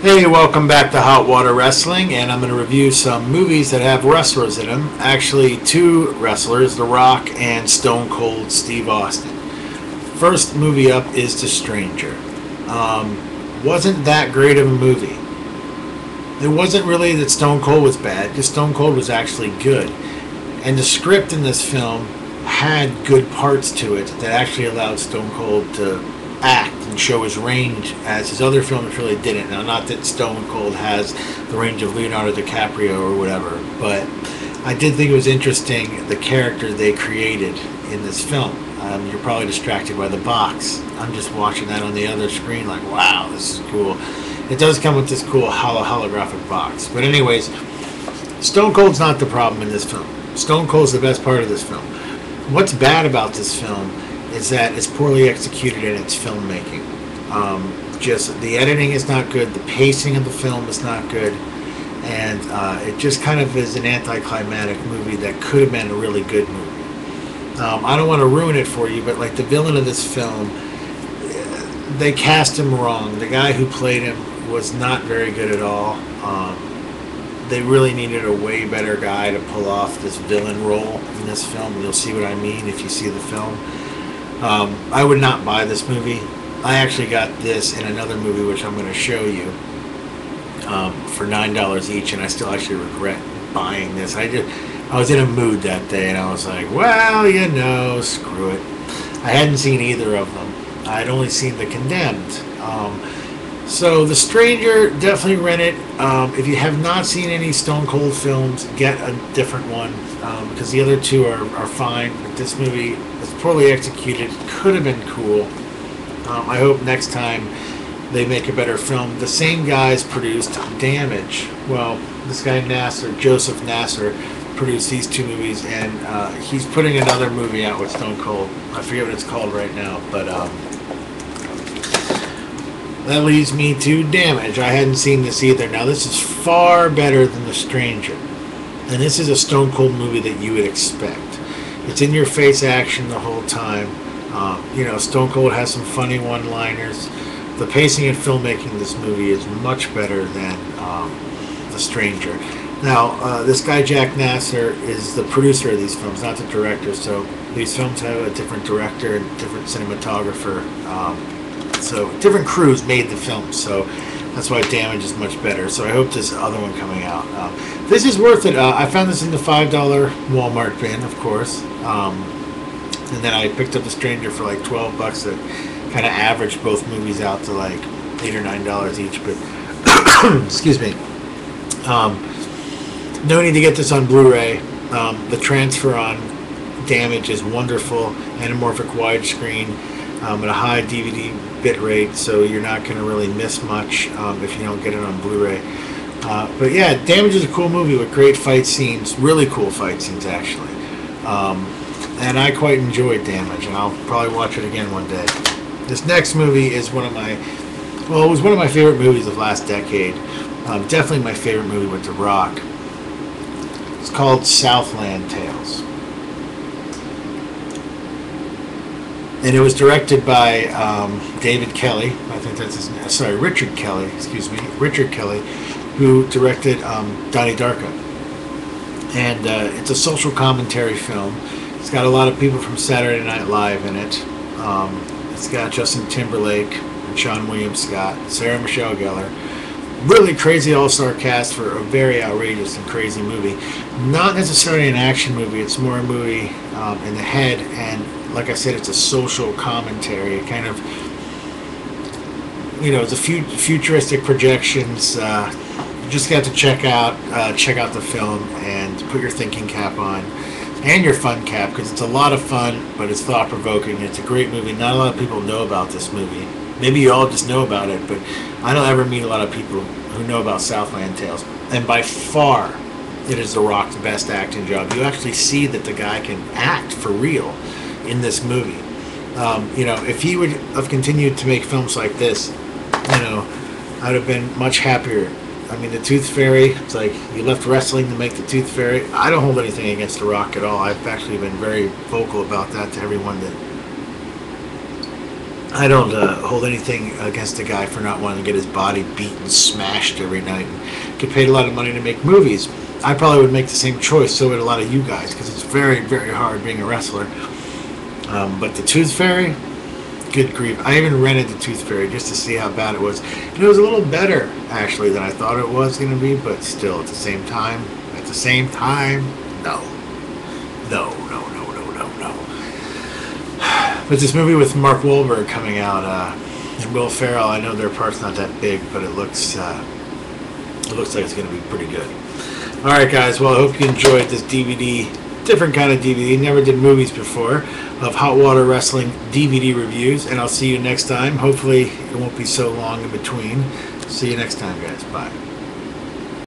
Hey, welcome back to Hot Water Wrestling, and I'm going to review some movies that have wrestlers in them. Actually, two wrestlers, The Rock and Stone Cold Steve Austin. First movie up is The Stranger. Wasn't that great of a movie. It wasn't really that Stone Cold was bad, just Stone Cold was actually good. And the script in this film had good parts to it that actually allowed Stone Cold to act and show his range, as his other films really didn't. Now, not that Stone Cold has the range of Leonardo DiCaprio or whatever, but I did think it was interesting the character they created in this film. You're probably distracted by the box. I'm just watching that on the other screen like, wow, this is cool. It does come with this cool holographic box. But anyways, Stone Cold's not the problem in this film. Stone Cold's the best part of this film. What's bad about this film is that it's poorly executed in its filmmaking. Just the editing is not good, the pacing of the film is not good, and it just kind of is an anticlimactic movie that could have been a really good movie. I don't want to ruin it for you, but like the villain of this film, they cast him wrong. The guy who played him was not very good at all. They really needed a way better guy to pull off this villain role in this film. You'll see what I mean if you see the film. I would not buy this movie. I actually got this in another movie, which I'm going to show you, for $9 each, and I still actually regret buying this. I was in a mood that day, and I was like, well, you know, screw it. I hadn't seen either of them. I'd only seen The Condemned. So The Stranger, definitely rent it. If you have not seen any Stone Cold films, get a different one, because the other two are fine. But this movie is poorly executed. Could have been cool. I hope next time they make a better film. The same guys produced Damage. Well, this guy Joseph Nasser, produced these two movies, and he's putting another movie out with Stone Cold. I forget what it's called right now, but that leads me to Damage. I hadn't seen this either. Now, this is far better than The Stranger, and this is a Stone Cold movie that you would expect. It's in your face action the whole time. Stone Cold has some funny one-liners. The pacing and filmmaking in this movie is much better than The Stranger. Now, this guy Jack Nasser is the producer of these films, not the director, so these films have a different director and different cinematographer. So different crews made the film, so that's why Damage is much better. So I hope this other one coming out. This is worth it. I found this in the $5 Walmart bin, of course. And then I picked up The Stranger for like $12 that kind of averaged both movies out to like $8 or $9 each. But excuse me. No need to get this on Blu-ray. The transfer on Damage is wonderful. Anamorphic widescreen at a high DVD bit rate, so you're not going to really miss much if you don't get it on Blu-ray. But yeah, Damage is a cool movie with great fight scenes, really cool fight scenes actually. And I quite enjoyed Damage, and I'll probably watch it again one day. This next movie is it was one of my favorite movies of last decade. Definitely my favorite movie with The Rock. It's called Southland Tales. And it was directed by David Kelly. I think that's his name. Sorry, Richard Kelly. Excuse me, Richard Kelly, who directed Donnie Darko. And it's a social commentary film. It's got a lot of people from Saturday Night Live in it. It's got Justin Timberlake and Sean William Scott, Sarah Michelle Gellar. Really crazy all-star cast for a very outrageous and crazy movie. Not necessarily an action movie. It's more a movie in the head, and like I said, it's a social commentary. It kind of, it's a futuristic projections. You just got to check out the film and put your thinking cap on and your fun cap, because it's a lot of fun, but it's thought-provoking. It's a great movie. Not a lot of people know about this movie. Maybe you all just know about it, but I don't ever meet a lot of people who know about Southland Tales. And by far, it is The Rock's best acting job. You actually see that the guy can act for real in this movie. If he would have continued to make films like this, I'd have been much happier. I mean, The Tooth Fairy, it's like you left wrestling to make The Tooth Fairy. I don't hold anything against The Rock at all. I've actually been very vocal about that to everyone that I don't hold anything against a guy for not wanting to get his body beat and smashed every night and get paid a lot of money to make movies. I probably would make the same choice, so would a lot of you guys, because it's very, very hard being a wrestler. But the Tooth Fairy, good grief. I even rented the Tooth Fairy just to see how bad it was. And it was a little better, actually, than I thought it was going to be, but still, at the same time, no. No, no, no, no, no, no. But this movie with Mark Wahlberg coming out, and Will Ferrell, I know their part's not that big, but it looks like it's going to be pretty good. Alright guys, well I hope you enjoyed this DVD, different kind of DVD, never did movies before, of Hot Water Wrestling DVD reviews, and I'll see you next time. Hopefully it won't be so long in between. See you next time guys, bye.